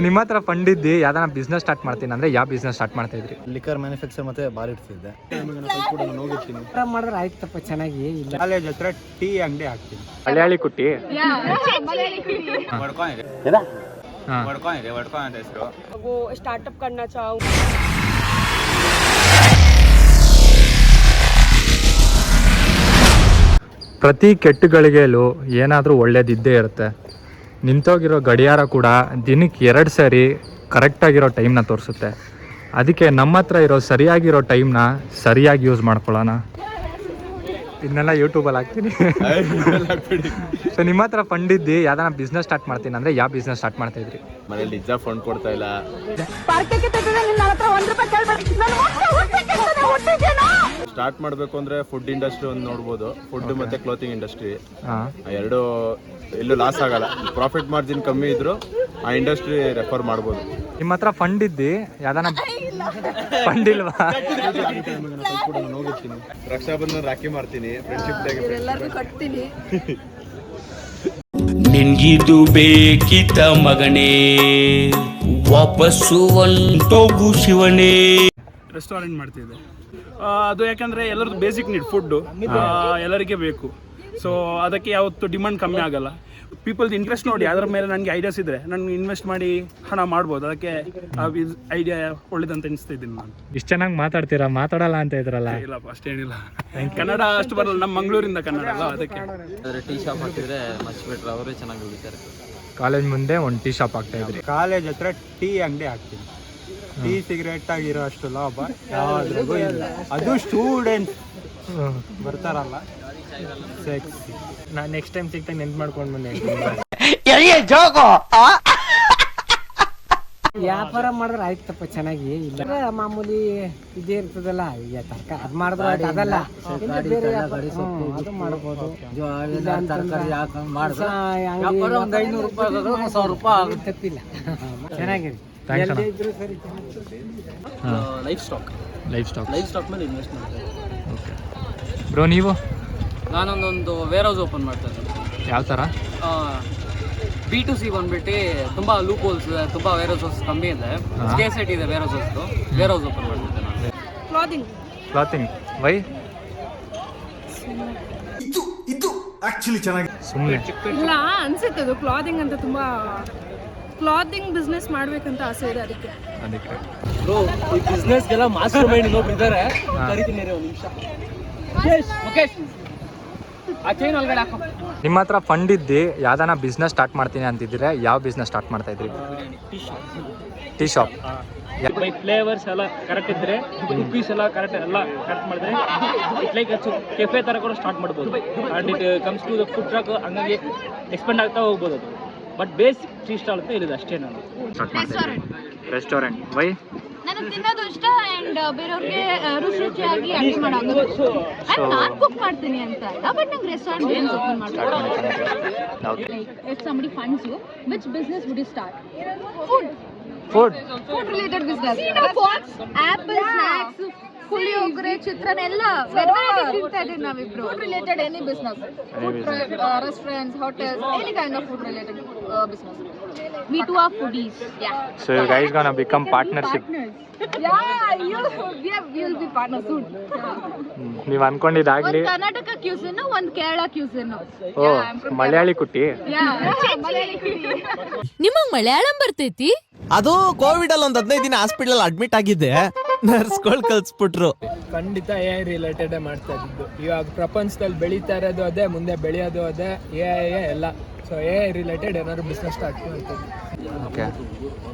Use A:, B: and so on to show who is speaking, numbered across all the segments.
A: ನಿಮ್ಮ ಹತ್ರ ಫಂಡ್ ಇದ್ದು ಯಾವ್ದಾನ ಬಿಸ್ನೆಸ್ ಸ್ಟಾರ್ಟ್ ಮಾಡ್ತೀನಿ ಅಂದ್ರೆ ಯಾವ ಬಿಸ್ನೆಸ್ ಸ್ಟಾರ್ಟ್ ಮಾಡ್ತಾ ಇದ್ರಿ?
B: ಲಿಕರ್ ಮ್ಯಾನುಫ್ಯಾಕ್ಚರ್ ಮತ್ತೆ ಬಾರ್ ಇಡ್ತಿದ್ದೆ.
C: ಹೋಗಿರ್ತೀನಿ ಮಾಡಿದ್ರೆ ಆಯ್ತಪ್ಪ ಚೆನ್ನಾಗಿ.
D: ಕಾಲೇಜ್ ಹತ್ರ ಟೀ ಅಂಗಡಿ ಹಾಕ್ತೀನಿ.
A: ಮಲಯಾಳಿ ಕುಟ್ಟಿ
E: वो स्टार्टअप करना चाहूँ.
A: ಪ್ರತಿ ಕೆಟ್ಟಗಳಿಗೆಲ್ಲೂ ಏನಾದರೂ ಒಳ್ಳೇದಿದ್ದೇ ಇರುತ್ತೆ. ನಿಂತೋಗಿರೋ ಗಡಿಯಾರ ಕೂಡ ದಿನಕ್ಕೆ 2 ಸರಿ ಕರೆಕ್ಟಾಗಿರೋ ಟೈಮ್ನ ತೋರಿಸುತ್ತೆ. ಅದಕ್ಕೆ ನಮ್ಮ ಹತ್ರ ಇರೋ ಸರಿಯಾಗಿರೋ ಟೈಮ್ನ ಸರಿಯಾಗಿ ಯೂಸ್ ಮಾಡ್ಕೊಳ್ಳೋಣ. ಇದನ್ನೆಲ್ಲ ಯೂಟ್ಯೂಬಲ್ಲಿ ಹಾಕ್ತೀನಿ. ಸೊ ನಿಮ್ಮ ಹತ್ರ ಫಂಡ್ ಇದ್ದು ಯಾವ್ದಾನ ಬಿಸ್ನೆಸ್ ಸ್ಟಾರ್ಟ್ ಮಾಡ್ತೀನಿ ಅಂದರೆ ಯಾವ ಬಿಸ್ನೆಸ್ ಸ್ಟಾರ್ಟ್ ಮಾಡ್ತಾ ಇದ್ರಿ?
B: ಮನೇಲಿ ನಿಜ ಫಂಡ್ ಕೊಡ್ತಾ ಇಲ್ಲ. ಸ್ಟಾರ್ಟ್ ಮಾಡಬೇಕು ಅಂದ್ರೆ ಫುಡ್ ಇಂಡಸ್ಟ್ರಿ ಒಂದು ನೋಡ್ಬೋದು. ಫುಡ್ ಮತ್ತೆ ಕ್ಲೋತಿಂಗ್ ಇಂಡಸ್ಟ್ರಿ ಎರಡು ಎಲ್ಲೂ ಲಾಸ್ ಆಗಲ್ಲ. ಪ್ರಾಫಿಟ್ ಮಾರ್ಜಿನ್ ಕಮ್ಮಿ ಇದ್ರು ಆ ಇಂಡಸ್ಟ್ರಿ ರೆಫರ್ ಮಾಡ್ಬೋದು.
A: ನಿಮ್ಮ ಹತ್ರ ಫಂಡ್ ಇದ್ದು ಯಾವ್ದಾನ ಫಂಡ್ ಇಲ್ವಾ?
B: ಹೋಗಿರ್ತೀನಿ, ರಕ್ಷಾಬಂಧನ ರಾಖಿ ಮಾಡ್ತೀನಿ, ಫ್ರೆಂಡ್ಶಿಪ್ ಡೇ
E: ಎಲ್ಲರಿಗೂ ಕಟ್ತೀನಿ.
F: ನಿನ್ಗಿದು ಬೇಕಿತ ಮಗನೇ, ವಾಪಸ್ಸು ಒಂಟೋಗು ಶಿವನೇ.
D: ರೆಸ್ಟೋರೆಂಟ್ ಮಾಡ್ತಿದ್ದೆ. ಅದು ಯಾಕಂದರೆ ಎಲ್ಲರದ್ದು ಬೇಸಿಕ್ ನೀಡ್ ಫುಡ್ಡು ಎಲ್ಲರಿಗೆ ಬೇಕು. ಸೊ ಅದಕ್ಕೆ ಯಾವತ್ತು ಡಿಮಾಂಡ್ ಕಮ್ಮಿ ಆಗಲ್ಲ. ಪೀಪಲ್ದು ಇಂಟ್ರೆಸ್ಟ್ ನೋಡಿ ಅದರ ಮೇಲೆ ನನಗೆ ಐಡಿಯಾಸ್ ಇದ್ದರೆ ನನಗೆ ಇನ್ವೆಸ್ಟ್ ಮಾಡಿ ಹಣ ಮಾಡ್ಬೋದು. ಅದಕ್ಕೆ ಐಡಿಯಾ ಒಳ್ಳೇದಂತ ಅನಿಸ್ತಾ ಇದ್ದೀನಿ ನಾನು.
A: ಇಷ್ಟು ಚೆನ್ನಾಗಿ ಮಾತಾಡ್ತೀರಾ, ಮಾತಾಡಲ್ಲ ಅಂತ ಇದ್ರಲ್ಲ?
D: ಇಲ್ಲಪ್ಪ ಅಷ್ಟೇನಿಲ್ಲ, ಕನ್ನಡ ಅಷ್ಟು ಬರಲ್ಲ. ನಮ್ಮ ಮಂಗಳೂರಿಂದ ಕನ್ನಡ ಅಲ್ಲ, ಅದಕ್ಕೆ.
G: ಟೀ ಶಾಪ್ ಹಾಕಿದ್ರೆ ಮಚ್ ಬೆಟ್ರ್, ಅವರೇ ಚೆನ್ನಾಗಿ ಉಳಿತಾರೆ.
A: ಕಾಲೇಜ್ ಮುಂದೆ ಒಂದು ಟೀ ಶಾಪ್ ಆಗ್ತಾ ಇದ್ರಿ?
D: ಕಾಲೇಜ್ ಹತ್ರ ಟೀ ಅಂಗಡಿ ಹಾಕ್ತೀನಿ. ಟೀ ಸಿಗರೇಟ್ ಆಗಿರೋ ಅಷ್ಟು ಲಾಭ ಯಾವ್ದ್ರಿಗೂ ಇಲ್ಲ. ಅದು ಸ್ಟೂಡೆಂಟ್ ಬರ್ತಾರಲ್ಲ,
A: ನಾನು ನೆಕ್ಸ್ಟ್ ಟೈಮ್ ಸಿಗ್ತಾಗ ನೆನ್ಪು ಮಾಡ್ಕೊಂಡು ಬಂದೆ.
C: ವ್ಯಾಪಾರ ಮಾಡಿದ್ರೆ ಆಯ್ತಪ್ಪ ಚೆನ್ನಾಗಿ. ಇಲ್ಲ ಮಾಮೂಲಿ ಇದೇ ಇರ್ತದಲ್ಲ, ಈಗ ತರಕಾರಿ ಅದು ಮಾಡಿದ್ರೆ ಆಯ್ತು, ಅದಲ್ಲ ಬೇರೆ ಅದು ಮಾಡ್ಬೋದು. ತಪ್ಪಿಲ್ಲ, ಚೆನ್ನಾಗಿದೆ.
G: ಲೈಫ್ ಸ್ಟಾಕ್ ಮೇಲೆ ಇನ್ವೆಸ್ಟ್ ಮಾಡ್ತಾರೆ.
A: ಓಕೆ ಬ್ರೋ, ನೀವು?
G: ನಾನೊಂದೊಂದು ವೇರ್ ಹೌಸ್ ಓಪನ್ ಮಾಡ್ತಾ ಇದ್ದೀನಿ.
A: ಯಾವ ಥರ?
G: B2C ಬಂದ್ಬಿಟ್ಟು ತುಂಬ ಲೂಪ್ ಹೋಲ್ಸ್ ಇದೆ, ತುಂಬ ವೇರ್ ಹೌಸಸ್ ಕಮ್ಮಿ ಇದೆ, ಸ್ಕೇರ್ಸಿಟಿ ಇದೆ ವೇರ್ ಹೌಸಸ್ದು. ವೇರ್ ಹೌಸ್ ಓಪನ್ ಮಾಡ್ತಿದ್ದೆ ನಾನು.
A: Clothing why? ಸುಮ್ಮನೆ
E: ಇಲ್ಲ ಅನ್ಸುತ್ತೆ ಅದು ಕ್ಲಾದಿಂಗ್ ಅಂತ. ತುಂಬ ಕ್ಲಾದಿಂಗ್ ಬಿಸ್ನೆಸ್ ಮಾಡ್ಬೇಕಂತ ಆಸೆ ಇದೆ, ಅದಕ್ಕೆ.
G: ಈ ಬಿಸ್ನೆಸ್ಗೆಲ್ಲ ಮಾಸ್ಟರ್ ಮೈಂಡ್ ಇನ್ನೊಬ್ರು ಇದ್ದಾರೆ, ಕರಿತೀನಿ ಒಂದು ನಿಮಿಷ. ಮುಖೇಶ್ ಆ ಚೈನ್ ಒಳಗಡೆ ಹಾಕೋ.
A: ನಿಮ್ಮ ಹತ್ರ ಫಂಡ್ ಇದ್ದು ಯಾವ್ದಾನ ಬಿಸ್ನೆಸ್ ಸ್ಟಾರ್ಟ್ ಮಾಡ್ತೀನಿ ಅಂತಿದ್ರೆ ಯಾವ ಬಿಸ್ನೆಸ್ ಸ್ಟಾರ್ಟ್ ಮಾಡ್ತಾ ಇದ್ರಿ? Tea shop.
H: ಬೈ ಫ್ಲೇವರ್ಸ್ ಎಲ್ಲ ಕರೆಕ್ಟ್ ಇದ್ದರೆ, ಕುಕ್ಕೀಸ್ ಎಲ್ಲ ಕರೆಕ್ಟ್ ಮಾಡಿದ್ರೆ ಇಟ್ ಲೈಕ್ ಕೆಫೆ ಥರ ಕೂಡ ಸ್ಟಾರ್ಟ್ ಮಾಡ್ಬೋದು. And it comes to the food truck, ಹಂಗಾಗಿ ಎಕ್ಸ್ಪೆಂಡ್ ಆಗ್ತಾ ಹೋಗ್ಬೋದು ಅದು. ಬಟ್ ಬೇಸಿಕ್ ಟೀ ಸ್ಟಾಲ್ ಅಂತ ಹೇಳಿದೆ ಅಷ್ಟೇ. ನಾನು
A: ರೆಸ್ಟೋರೆಂಟ್ ವೈ?
I: ನನಗೆ ತಿನ್ನೋದು ಇಷ್ಟ ಆ್ಯಂಡ್ ಬೇರೆಯವ್ರಿಗೆ ರುಚಿಯಾಗಿ ಅಡುಗೆ ಮಾಡೋದು. ನಾನು ಕುಕ್ ಮಾಡ್ತೀನಿ ಅಂತ ಅಲ್ಲ, ಬಟ್ ನಂಗೆ ರೆಸ್ಟೋರೆಂಟ್ ಓಪನ್ ಮಾಡ್ಬೋದು. If somebody funds you, which business would you start?
A: Food
I: related business. Apple snacks, ಪುಳಿಯೋಗರೆ, ಚಿತ್ರಾನ್ನ ಎಲ್ಲ ವೆರೈಟಿ ತಿಂತಾ ಇದೀವಿ ನಾವಿಬ್ರು. Food related any business, restaurants, hotels, any kind of food related business. We two are foodies. Yeah.
A: So you guys gonna become partnership?
I: Yeah, we will be partners soon.
A: ನೀವು ಅನ್ಕೊಂಡಿದ್ದಾಗ್ಲಿ.
I: ಒಂದು Karnataka cuisine, ಒಂದು Kerala cuisine.
A: ಓ, ಮಲಯಾಳಿ ಕುಟ್ಟಿ.
I: ನಿಮಗೆ ಮಲಯಾಳಂ ಬರ್ತೈತಿ?
J: ಅದು Covid ಅಲ್ಲಿ ಒಂದು 15 ದಿನ hospital admit ಆಗಿದ್ದೆ, ನರ್ಸ್ಗಳು ಕಲ್ಸ್ಬಿಟ್ರು.
C: ಖಂಡಿತ AI ರಿಲೇಟೆಡ್ ಮಾಡ್ತಾ ಇದ್ದು. ಇವಾಗ ಪ್ರಪಂಚದಲ್ಲಿ ಬೆಳೀತಾ ಇರೋದು ಅದೇ, ಮುಂದೆ ಬೆಳೆಯೋದು ಅದೇ, AI ಎಲ್ಲ. ಸೊ AI ರಿಲೇಟೆಡ್ ಏನಾದ್ರು ಬಿಸ್ನೆಸ್ ಸ್ಟಾರ್ಟ್ ಮಾಡ್ತೀವಿ.
A: ಓಕೆ,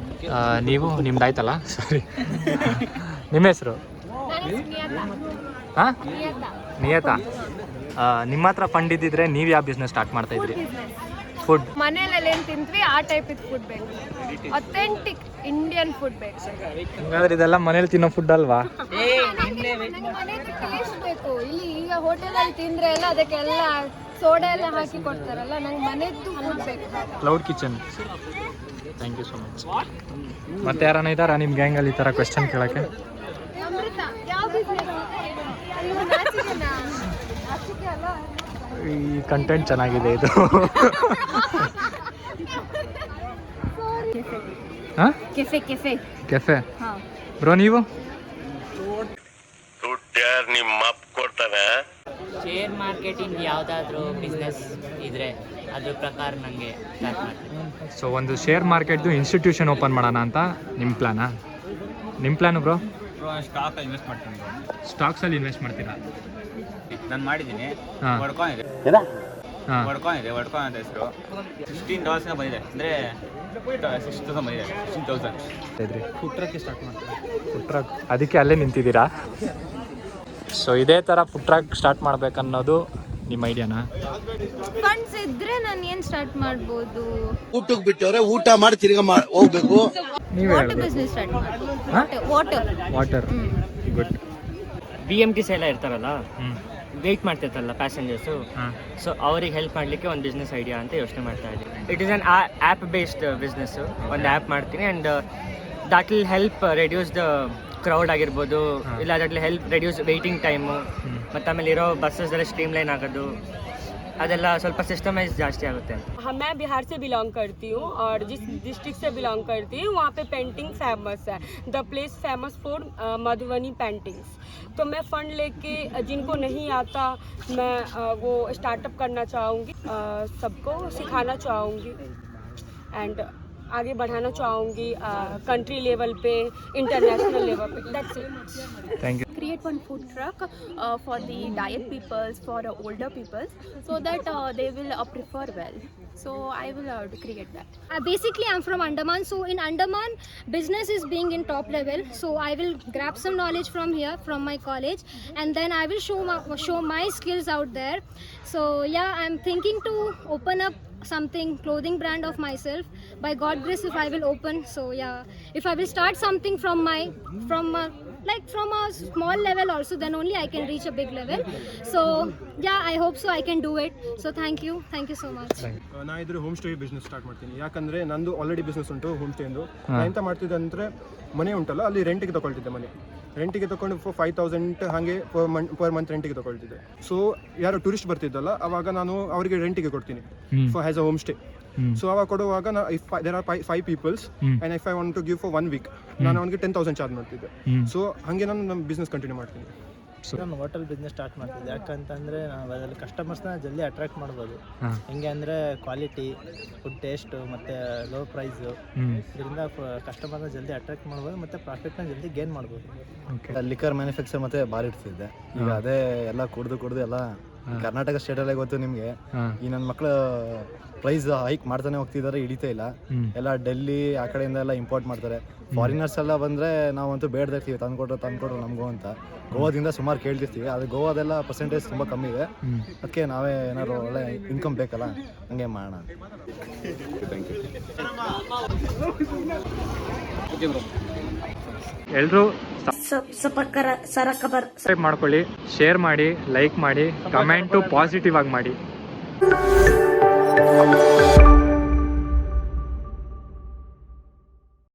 A: ನೀವು ನಿಮ್ದಾಯ್ತಲ್ಲ, ಸಾರಿ. ನಿಮ್ಮ ಹೆಸರು? ಹಾಂ, ನಿಯತಾ. ನಿಮ್ಮ ಹತ್ರ ಫಂಡ್ ಇದ್ದಿದ್ರೆ ನೀವು ಯಾವ ಬಿಸ್ನೆಸ್ ಸ್ಟಾರ್ಟ್ ಮಾಡ್ತಾ ಇದ್ರಿ? ಫುಡ್.
E: ಮನೇಲಿ ಏನು ತಿಂತ್ವಿ ಆ ಟೈಪ್ ಇದು ಫುಡ್ ಬೇಕು, ಅಥೆಂಟಿಕ್ ಇಂಡಿಯನ್ ಫುಡ್ ಬೇಕು.
A: ಹಂಗಾದ್ರೆ ಇದೆಲ್ಲ ಮನೇಲಿ ತಿನ್ನೋ ಫುಡ್ ಅಲ್ವಾ?
E: ಟೇಸ್ಟ್ ಬೇಕು. ಇಲ್ಲಿ ಈಗ ಹೋಟೆಲಲ್ಲಿ ತಿಂದ್ರೆ ಎಲ್ಲ ಅದಕ್ಕೆಲ್ಲ ಸೋಡಾ ಎಲ್ಲ ಹಾಕಿ ಕೊಡ್ತಾರಲ್ಲ, ನಂಗೆ ಮನೆದ್ದು ಫುಡ್ ಬೇಕು.
A: Cloud kitchen. Thank you so much. ಮತ್ತೆ ಯಾರನ್ನ ಇದ್ದಾರಾ ನಿಮ್ಮ ಗ್ಯಾಂಗಲ್ಲಿ ಈ ಥರ ಕ್ವೆಶ್ಚನ್ ಕೇಳೋಕ್ಕೆ? ಈ ಕಂಟೆಂಟ್ ಚೆನ್ನಾಗಿದೆ ಇದು. ಹಾಂ
E: ಕೆಫೆ ಕೆಫೆ
A: ಕೆಫೆ.
E: ಹಾಂ.
A: ಬ್ರೋ ನೀವು?
K: ಶೇರ್ ಮಾರ್ಕೆಟಿಂಗ್ ಯಾವುದಾದ್ರೂ ಬಿಸ್ನೆಸ್ ಇದ್ರೆ ಅದ್ರ ಪ್ರಕಾರ ನನಗೆ ಸ್ಟಾರ್ಟ್ ಮಾಡ್ತೀನಿ.
A: ಸೊ ಒಂದು ಶೇರ್ ಮಾರ್ಕೆಟ್ದು ಇನ್ಸ್ಟಿಟ್ಯೂಷನ್ ಓಪನ್ ಮಾಡೋಣ ಅಂತ ನಿಮ್ಮ ಪ್ಲಾನಾ? ನಿಮ್ಮ ಪ್ಲಾನು ಬ್ರೋ?
L: ಸ್ಟಾಕ್ ಇನ್ವೆಸ್ಟ್ ಮಾಡ್ತೀನಿ ಬ್ರೋ.
A: ಸ್ಟಾಕ್ಸಲ್ಲಿ ಇನ್ವೆಸ್ಟ್ ಮಾಡ್ತೀರಾ?
L: ನಾನು ಮಾಡಿದ್ದೀನಿ.
A: ಹಾಂ
L: ಹೊಡ್ಕೊಂಡಿದೆ
A: ಹಾಂ
L: ಹೊಡ್ಕೊಂಡಿದೆ ಅಂತ ಹೆಸರು $16 ಬಂದಿದೆ, ಅಂದರೆ 6,000 ಬಂದಿದೆ. 16,000
A: ಫುಡ್ ಟ್ರಕ್ ಸ್ಟಾರ್ಟ್ ಮಾಡ್ತೀರಾ? ಫುಡ್ ಟ್ರಕ್, ಅದಕ್ಕೆ ಅಲ್ಲೇ ನಿಂತಿದ್ದೀರಾ? ಸೊ ಇದೇ ಥರ ಫುಡ್ ಟ್ರಕ್ ಸ್ಟಾರ್ಟ್ ಮಾಡ್ಬೇಕನ್ನೋದು ನಿಮ್ಮ ಐಡಿಯಾನಾ?
E: ಫಂಡ್ಸ್ ಇದ್ರೆ ನಾನು ಏನು ಸ್ಟಾರ್ಟ್ ಮಾಡ್ಬೋದು?
J: ಊಟಕ್ಕೆ ಬಿಟ್ಟವ್ರೆ, ಊಟ ಮಾಡಿ ತಿರ್ಗಾ ಹೋಗ್ಬೇಕು.
E: ವಾಟರ್ ಬಿಸ್ನೆಸ್ ಸ್ಟಾರ್ಟ್ ಮಾಡ್ಬೋದು.
A: Water good.
K: BMTs ಎಲ್ಲ ಇರ್ತಾರಲ್ಲ, ವೆಯ್ಟ್ ಮಾಡ್ತಿರ್ತಾರಲ್ಲ ಪ್ಯಾಸೆಂಜರ್ಸು, ಸೊ ಅವ್ರಿಗೆ ಹೆಲ್ಪ್ ಮಾಡಲಿಕ್ಕೆ ಒಂದು ಬಿಸ್ನೆಸ್ ಐಡಿಯಾ ಅಂತ ಯೋಚನೆ ಮಾಡ್ತಾ ಇದ್ದೀನಿ. It is an app based business. ಒಂದು ಆ್ಯಪ್ ಮಾಡ್ತೀನಿ and that will help reduce the crowd ಆಗಿರ್ಬೋದು, ಇಲ್ಲ that will help reduce waiting time, ಮತ್ತು ಆಮೇಲೆ ಇರೋ ಬಸ್ಸಸ್ ಎಲ್ಲ ಸ್ಟ್ರೀಮ್ಲೈನ್ ಆಗೋದು, ಅದೆಲ್ಲ ಸ್ವಲ್ಪ ಸಿಸ್ಟಮೈಸ್ ಜಾಸ್ತಿ ಆಗುತ್ತೆ.
M: मैं बिहार से बिलोंग करती हूँ और जिस डिस्ट्रिक्ट से बिलोंग करती हूँ वहाँ पे पेंटिंग फेमस है. The place famous for Madhubani paintings. तो मैं फ़ंड लेके जिनको नहीं आता मैं वो स्टार्टअप करना चाहूँगी, सबको सिखाना चाहूँगी एंड आगे बढ़ाना चाहूँगी कंट्री लेवल पे, इंटरनेशनल लेवल पे. That's it.
A: Thank you.
I: Create one food truck for the diet peoples, for older peoples, so that they will prefer well. So I will create that.
E: Basically, I'm from Andaman. So in Andaman, business is being in top level. So I will grab some knowledge from here, from my college, and then I will show my skills out there. So yeah, I'm thinking to open up something clothing brand of myself. By God grace, if I will open. So yeah, if I will start something from a small level also, then only I can reach a big level. So yeah, I hope so I can do it. So thank you so much.
N: ನಾ ಇದ್ರೆ home stay business start ಮಾಡ್ತೀನಿ. ಯಾಕಂದರೆ ನಂದು already business ಉಂಟು home ಸ್ಟೇಂದು. ನಾ ಎಂತ ಮಾಡ್ತಿದ್ದೆ ಅಂದರೆ, ಮನೆ ಉಂಟಲ್ಲ ಅಲ್ಲಿ ರೆಂಟಿಗೆ ತೊಗೊಳ್ತಿದ್ದೆ. ಮನೆ ರೆಂಟಿಗೆ ತೊಗೊಂಡು 5,000 ಹಾಗೆ ಪರ್ ಮಂತ್ ರೆಂಟಿಗೆ ತೊಗೊಳ್ತಿದ್ದೆ. ಸೊ ಯಾರು ಟೂರಿಸ್ಟ್ ಬರ್ತಿದ್ದಲ್ಲ ಅವಾಗ ನಾನು ಅವರಿಗೆ ರೆಂಟಿಗೆ ಕೊಡ್ತೀನಿ for has a home stay. So ಅವಾಗ ಕೊಡುವಾಗ there are 5 peoples and if I want to give for 1 week ನಾನು ಅವನಿಗೆ 10,000 ಚಾರ್ಜ್ ಮಾಡ್ತಿದ್ದೆ. ಸೊ ಹಾಗೆ ನಾನು ನಮ್ಮ ಬಿಸ್ನೆಸ್ ಕಂಟಿನ್ಯೂ ಮಾಡ್ತೀನಿ.
O: ನಾನು ಹೋಟೆಲ್ ಬಿಸ್ನೆಸ್ ಸ್ಟಾರ್ಟ್ ಮಾಡ್ತಿದ್ದೆ. ಯಾಕಂತಂದರೆ ನಾವು ಅದರಲ್ಲಿ ಕಸ್ಟಮರ್ಸ್ನ ಜಲ್ದಿ ಅಟ್ರಾಕ್ಟ್ ಮಾಡ್ಬೋದು. ಹೆಂಗೆ ಅಂದರೆ ಕ್ವಾಲಿಟಿ, ಫುಡ್ ಟೇಸ್ಟು ಮತ್ತು ಲೋ ಪ್ರೈಸು, ಇದರಿಂದ ಕಸ್ಟಮರ್ನ ಜಲ್ದಿ ಅಟ್ರಾಕ್ಟ್ ಮಾಡ್ಬೋದು ಮತ್ತು ಪ್ರಾಫಿಟ್ನ ಜಲ್ದಿ ಗೇನ್ ಮಾಡ್ಬೋದು.
P: ಲಿಕ್ಕರ್ ಮ್ಯಾನುಫ್ಯಾಕ್ಚರ್ ಮತ್ತು ಬಾರ್ ಇಡ್ತಿದ್ದೆ. ಈಗ ಅದೇ ಎಲ್ಲ ಕುಡ್ದು ಎಲ್ಲ ಕರ್ನಾಟಕ ಸ್ಟೇಟಲ್ಲೇ ಗೊತ್ತು ನಿಮಗೆ. ಈ ನನ್ನ ಮಕ್ಕಳು ಪ್ರೈಸ್ ಹೈಕ್ ಮಾಡ್ತಾನೆ ಹೋಗ್ತಿದ್ದಾರೆ, ಹಿಡಿತಾ ಇಲ್ಲ. ಎಲ್ಲ ಡೆಲ್ಲಿ ಆ ಕಡೆಯಿಂದ ಎಲ್ಲ ಇಂಪೋರ್ಟ್ ಮಾಡ್ತಾರೆ. ಫಾರಿನರ್ಸ್ ಎಲ್ಲ ಬಂದರೆ ನಾವಂತೂ ಬೇಡದೇ ಇರ್ತೀವಿ, ತಂದ್ಕೊಡ್ರು ನಮಗೂ ಅಂತ. ಗೋವಾದಿಂದ ಸುಮಾರು ಕೇಳ್ತಿರ್ತೀವಿ, ಆದರೆ ಗೋವಾದೆಲ್ಲ ಪರ್ಸೆಂಟೇಜ್ ತುಂಬ ಕಮ್ಮಿ ಇದೆ. ಅದಕ್ಕೆ ನಾವೇ ಏನಾದ್ರು ಒಳ್ಳೆ ಇನ್ಕಮ್ ಬೇಕಲ್ಲ, ಹಂಗೆ ಮಾಡೋಣ.
A: ಎಲ್ಲರೂ ಸಬ್ಸ್ಕ್ರೈಬ್ ಮಾಡ್ಕೊಳ್ಳಿ, ಶೇರ್ ಮಾಡಿ, ಲೈಕ್ ಮಾಡಿ, ಕಮೆಂಟು ಪಾಸಿಟಿವ್ ಆಗಿ ಮಾಡಿ.